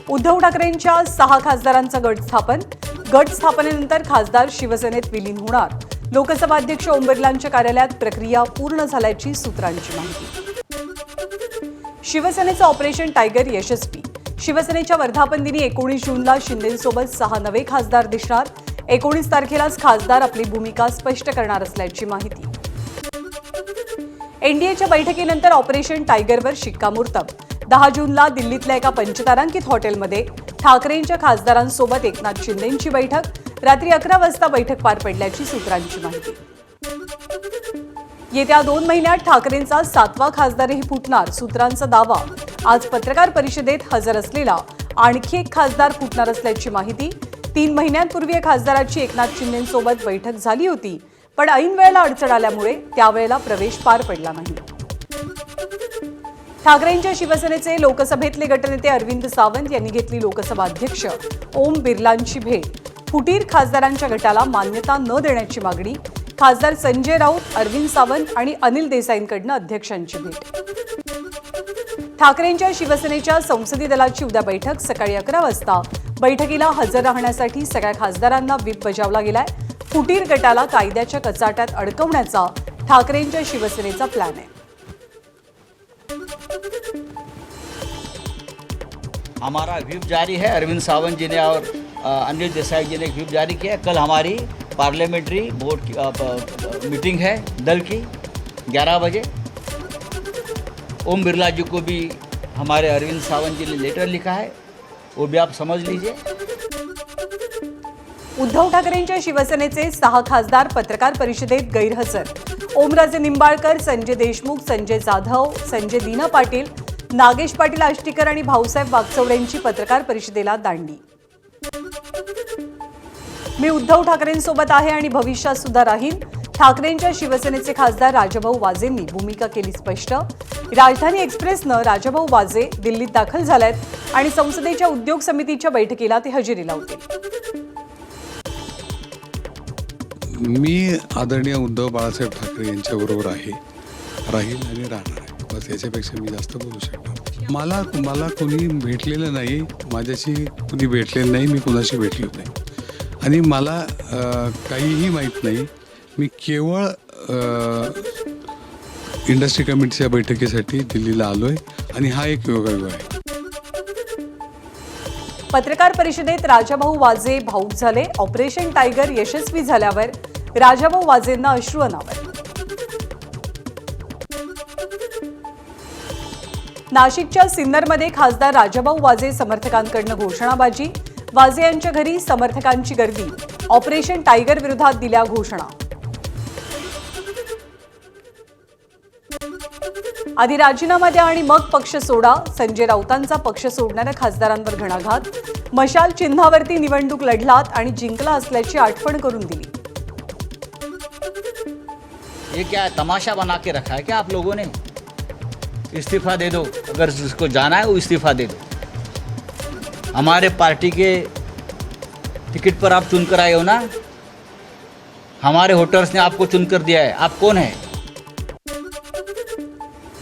उद्धव ठाकरेंच्या 6 खासदारांचा गट स्थापनेनंतर खासदार शिवसेनेत विलीन होणार। लोकसभा अध्यक्ष ओम बिर्लांच्या कार्यालयात प्रक्रिया पूर्ण झाल्याची सूत्रांची माहिती। शिवसेनेचं ऑपरेशन टायगर यशस्वी। शिवसेनेच्या वर्धापनदिनी 19 जूनला शिंदेंसोबत 6 नवे खासदार दिसणार। 19 तारखेलाच खासदार आपली भूमिका स्पष्ट करणार असल्याची माहिती। एनडीएच्या बैठकीनंतर ऑपरेशन टायगरवर शिक्कामोर्तब। 10 जूनला दिल्लीतल्या एका पंचतारांकित हॉटेलमध्ये ठाकरेंच्या खासदारांसोबत एकनाथ शिंदेंची बैठक। रात्री 11 वाजता बैठक पार पडल्याची सूत्रांची माहिती। येत्या 2 महिन्यात ठाकरेंचा 7वा खासदारही फुटणार, सूत्रांचा दावा। आज पत्रकार परिषदेत हजर असलेला आणखी एक खासदार फुटणार असल्याची माहिती। 3 महिन्यांपूर्वी खासदाराची एकनाथ शिंदेंसोबत बैठक झाली होती, पण ऐन वेळेला अडचण आल्यामुळे त्यावेळेला प्रवेश पार पडला नाही। ठाकरेंच्या शिवसेनेचे लोकसभेतले गटनेते अरविंद सावंत यांनी घेतली लोकसभा अध्यक्ष ओम बिर्लांची भेट। फुटीर खासदारांच्या गटाला मान्यता न देण्याची मागणी। खासदार संजय राऊत, अरविंद सावंत आणि अनिल देसाईंकडून अध्यक्षांची भेट। ठाकरेंच्या शिवसेनेच्या संसदीय दलाची उद्या बैठक सकाळी 11 वाजता। बैठकीला हजर राहण्यासाठी सगळ्या खासदारांना व्हीप बजावला गेलाय। फुटीर गटाला कायद्याच्या कचाट्यात अडकवण्याचा ठाकरेंच्या शिवसेनेचा प्लॅन आहे। हमारा व्हीप जारी है। अरविंद सावंत जी ने और अनिल देसाई जी ने व्हीप जारी किया। कल हमारी पार्लियामेंट्री बोर्ड की मीटिंग है दल की 11 बजे। ओम बिरला जी को भी हमारे अरविंद सावंत जी ने लेटर लिखा है, वो भी आप समझ लीजिए। उद्धव ठाकरेंच्या शिवसेनेचे 6 खासदार पत्रकार परिषदेत गैरहजर। ओमराजे निंबाळकर, संजय देशमुख, संजय जाधव, संजय दीना पाटील, नागेश पाटील आष्टीकर आणि भाऊसाहेब वागचौरेंची पत्रकार परिषदेला दांडी। मी उद्धव ठाकरेंसोबत आहे आणि भविष्यात सुद्धा राहीन। ठाकरेंच्या शिवसेनेचे खासदार राजाभाऊ वाजेंनी भूमिका केली स्पष्ट। राजधानी एक्सप्रेसनं राजाभाऊ वाजे दिल्लीत दाखल झालेत आणि संसदेच्या उद्योग समितीच्या बैठकीला ते हजेरी लावतील। मी आदरणीय उद्धव बाळासाहेब ठाकरे यांच्याबरोबर आहे, राहील आणि राहणार आहे। बस याच्यापेक्षा मी जास्त बोलू शकणार नाही। मला कोणी भेटलेलं नाही, माझ्याशी कुणी भेटलेलं नाही, मी कुणाशी भेटलो नाही आणि मला काहीही माहीत नाही। मी केवळ इंडस्ट्री कमिटीच्या बैठकीसाठी दिल्लीला आलोय आणि हा एक योगायोग आहे। पत्रकार परिषदेत राजाभाऊ वाजे भाऊक झाले। ऑपरेशन टायगर यशस्वी झाल्यावर राजाभाऊ वाजेंना अश्रू अनावर। नाशिकच्या सिन्नरमध्ये खासदार राजाभाऊ वाजे समर्थकांकडून घोषणाबाजी। वाजे यांच्या घरी समर्थकांची गर्दी। ऑपरेशन टायगर विरोधात दिल्या घोषणा। आधी राजीनामा द्या आणि मग पक्ष सोडा। संजय राऊतांचा पक्ष सोडणाऱ्या खासदारांवर घणाघात। मशाल चिन्हावरती निवडणूक लढलात आणि जिंकला असल्याची आठवण करून दिली। ये क्या तमाशा बना के रखा है क्या आप लोगों ने? इस्तीफा दे दो, अगर जिसको जाना है वो इस्तीफा दे दो। हमारे पार्टी के टिकट पर आप चुनकर आए हो ना, हमारे वोटर्स ने आपको चुनकर दिया है। आप कौन है?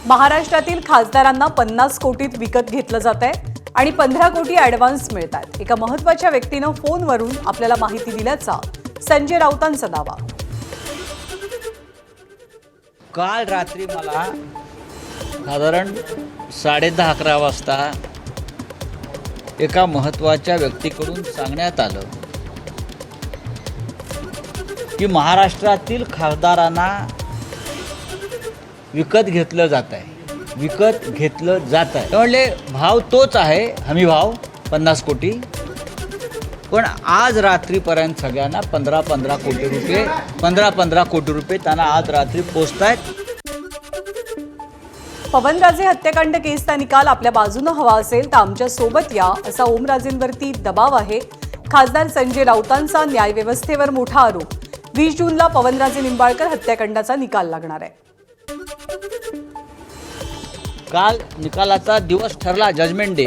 महाराष्ट्रातील खासदारांना 50 कोटीत विकत घेतलं जातंय आणि 15 कोटी ॲडव्हान्स मिळतात। एका महत्त्वाच्या व्यक्तीनं फोनवरून आपल्याला माहिती दिल्याचा संजय राऊतांचा दावा। काल रात्री मला साधारण 10:30-11 वाजता एका महत्त्वाच्या व्यक्तीकडून सांगण्यात आलं की महाराष्ट्रातील खासदारांना विकत घेतलं जात आहे। म्हणले भाव तोच आहे, हमी भाव 50 कोटी, पण आज रात्रीपर्यंत सगळ्यांना 15 कोटी रुपये त्यांना आज रात्री पोचतायत। पवनराजे हत्याकांड केसचा निकाल आपल्या बाजूने हवा असेल तर आमच्या सोबत या, असा ओमराजेंवरती दबाव आहे। खासदार संजय राऊतांचा न्यायव्यवस्थेवर मोठा आरोप। 20 जूनला पवनराजे निंबाळकर हत्याकांडाचा निकाल लागणार आहे। काल निकालाचा दिवस ठरला, जजमेंट डे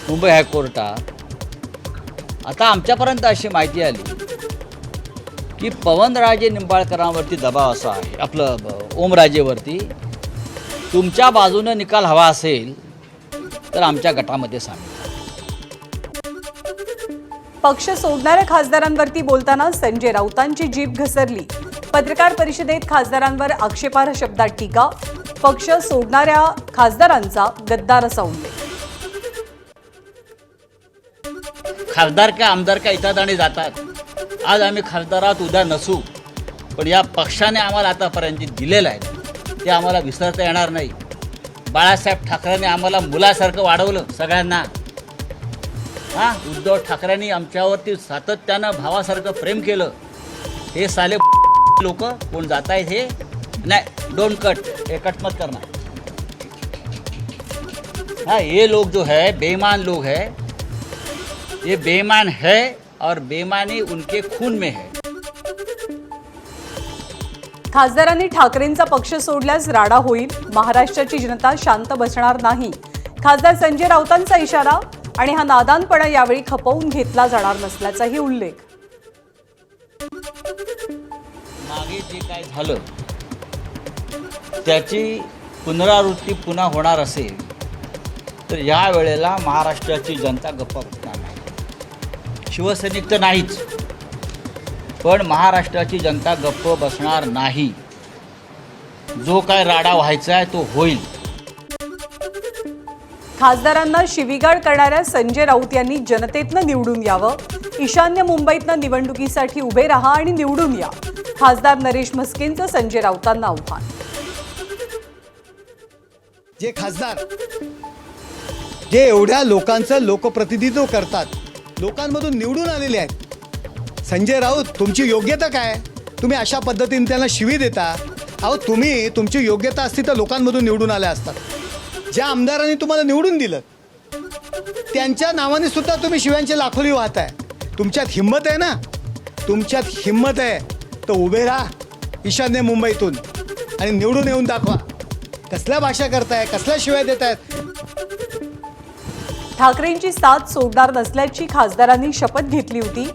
मुंबई हायकोर्टात। आता आमच्यापर्यंत अशी माहिती आली की पवनराजे निंबाळकरांवरती दबाव असा आहे, आपलं ओमराजेवरती, तुमच्या बाजूने निकाल हवा असेल तर आमच्या गटामध्ये सामील। पक्ष सोडणाऱ्या खासदारांवरती बोलताना संजय राऊतांची जीभ घसरली. पत्रकार परिषदेत खासदारांवर आक्षेपार्ह शब्दात टीका. पक्ष सोडणाऱ्या खासदारांचा गद्दार असा उल्लेख. खासदार का आमदार का येतात आणि जातात. आज आम्ही खासदारात उद्या नसू, पण या पक्षाने आम्हाला आतापर्यंत जे दिलेलं आहे ते आम्हाला विसरता येणार नाही. बाळासाहेब ठाकरेंनी आम्हाला मुलासारखं वाढवलं सगळ्यांना. उद्धव ठाकरेंनी आमच्यावरती सातत्यानं भावासारखं प्रेम केलं. हे साले लोक कोण जात आहेत हे नहीं, डोंट कट, ये कट मत करना. हाँ, ये लोग जो है बेईमान लोग है, ये बेईमान है और बेईमानी उनके खून में है. खासदारांनी ठाकरेंचा पक्ष सोडल्यास राडा होईल. महाराष्ट्राची जनता शांत बसणार नाही. खासदार संजय राऊतांचा इशारा आणि हा नादानपणा यावेळी खपवून घेतला जाणार नसल्याचाही उल्लेख. मागे जे काय झालं त्याची पुनरावृत्ती पुन्हा होणार असेल तर या वेळेला महाराष्ट्राची जनता गप्प बसणार नाही. शिवसैनिक तर नाहीच, पण महाराष्ट्राची जनता गप्प बसणार नाही. जो काय राडा व्हायचा आहे तो होईल. खासदारांना शिवीगाळ करणाऱ्या संजय राऊत यांनी जनतेतनं निवडून यावं. ईशान्य मुंबईतनं निवडणुकीसाठी उभे राहा आणि निवडून या. खासदार नरेश म्हस्केंचं संजय राऊतांना आव्हान. जे खासदार जे एवढ्या लोकांचं लोकप्रतिनिधित्व करतात, लोकांमधून निवडून आलेले आहेत, संजय राऊत तुमची योग्यता काय? तुम्ही अशा पद्धतीने त्यांना शिवी देता. अहो, तुम्ही तुमची योग्यता असती तर लोकांमधून निवडून आल्या असतात. ज्या आमदारांनी तुम्हाला निवडून दिलं त्यांच्या नावाने सुद्धा तुम्ही शिव्यांची लाखोली वाहताय. तुमच्यात हिंमत आहे ना, तुमच्यात हिंमत आहे तर उभे राहा ईशान्य मुंबईतून आणि निवडून येऊन दाखवा. कसल्या भाषा करताय, कसल्या शिव्या देतायत? ठाकरेंची साथ सोडणार नसल्याची खासदारांनी शपथ घेतली होती.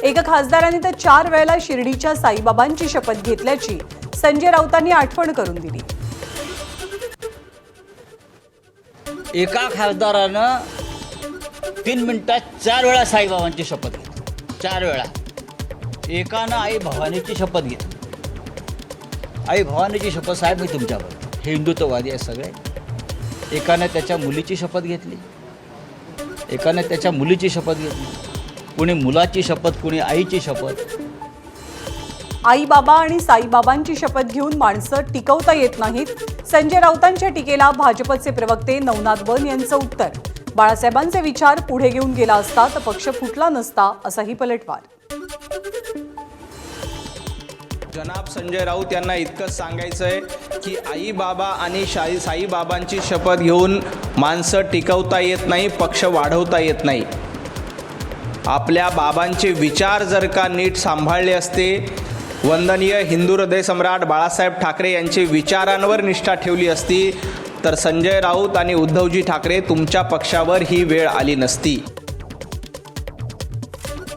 एका खासदारांनी तर 4 वेळेला शिर्डीच्या साईबाबांची शपथ घेतल्याची संजय राऊतांनी आठवण करून दिली. एका खासदारानं 3 मिनिटात 4 वेळा साईबाबांची शपथ घेतली. 4 वेळा. एकानं आई भवानीची शपथ घेतली. आई भवानीची शपथ, साहेब मी तुमच्याबरोबर, हे हिंदुत्ववादी आहे सगळे. एकानं त्याच्या मुलीची शपथ घेतली, एकानं त्याच्या मुलीची शपथ घेतली, कुणी मुलाची शपथ, कुणी आईची शपथ. आई बाबा आणि साईबाबांची शपथ घेऊन माणसं टिकवता येत नाहीत. संजय राऊतांच्या टीकेला भाजपचे प्रवक्ते नवनाथ वन यांचं उत्तर. बाळासाहेबांचे विचार पुढे घेऊन गेला असता तर पक्ष फुटला नसता, असाही पलटवार. जनाब संजय राऊत यांना इतकंच सांगायचं आहे की आई बाबा आणि साईबाबांची शपथ घेऊन माणसं टिकवता येत नाही, पक्ष वाढवता येत नाही. आपल्या बाबांचे विचार जर का नीट सांभाळले असते, वंदनीय हिंदू हृदय सम्राट बाळासाहेब ठाकरे यांचे विचारांवर निष्ठा ठेवली असती तर संजय राऊत आणि उद्धवजी ठाकरे तुमच्या पक्षावर ही वेळ आली नसती.